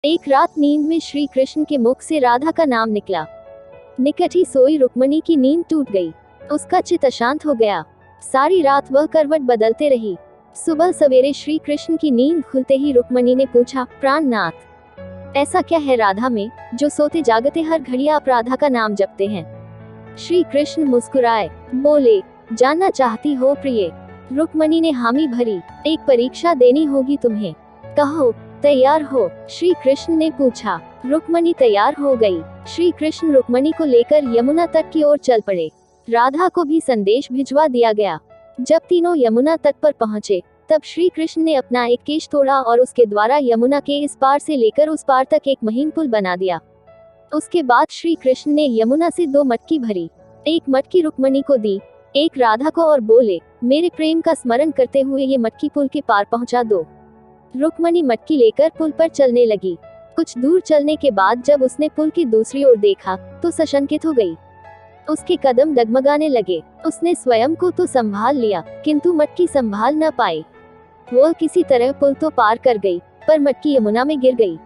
एक रात नींद में श्री कृष्ण के मुख से राधा का नाम निकला। निकट ही सोई रुक्मणी की नींद टूट गई। उसका चित्त अशांत हो गया। सारी रात वह करवट बदलते रही। सुबह सवेरे श्री कृष्ण की नींद खुलते ही रुक्मणी ने पूछा, प्राणनाथ, ऐसा क्या है राधा में जो सोते जागते हर घड़ी आप राधा का नाम जपते हैं? श्री कृष्ण मुस्कुराए, बोले, जानना चाहती हो प्रिय? रुक्मणी ने हामी भरी। एक परीक्षा देनी होगी तुम्हें, कहो तैयार हो? श्री कृष्ण ने पूछा। रुक्मणी तैयार हो गई। श्री कृष्ण रुक्मणी को लेकर यमुना तट की ओर चल पड़े। राधा को भी संदेश भिजवा दिया गया। जब तीनों यमुना तट पर पहुंचे, तब श्री कृष्ण ने अपना एक केश तोड़ा और उसके द्वारा यमुना के इस पार से लेकर उस पार तक एक महीन पुल बना दिया। उसके बाद श्री कृष्ण ने यमुना से 2 मटकी भरी। एक मटकी रुक्मणी को दी, एक राधा को, और बोले, मेरे प्रेम का स्मरण करते हुए ये मटकी पुल के पार पहुंचा दो। रुक्मणी मटकी लेकर पुल पर चलने लगी। कुछ दूर चलने के बाद जब उसने पुल की दूसरी ओर देखा तो सशंकित हो गई। उसके कदम डगमगाने लगे। उसने स्वयं को तो संभाल लिया, किंतु मटकी संभाल न पाई। वह किसी तरह पुल तो पार कर गई, पर मटकी यमुना में गिर गई।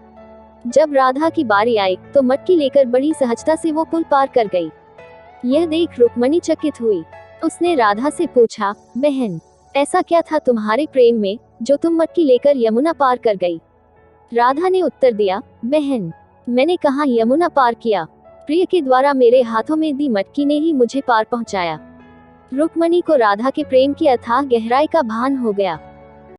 जब राधा की बारी आई तो मटकी लेकर बड़ी सहजता से वो पुल पार कर गई। यह देख रुक्मणी चकित हुई। उसने राधा से पूछा, बहन, ऐसा क्या था तुम्हारे प्रेम में जो तुम मटकी लेकर यमुना पार कर गई? राधा ने उत्तर दिया, बहन, मैंने कहाँ यमुना पार किया, प्रिय के द्वारा मेरे हाथों में दी मटकी ने ही मुझे पार पहुंचाया। रुक्मणी को राधा के प्रेम की अथाह गहराई का भान हो गया।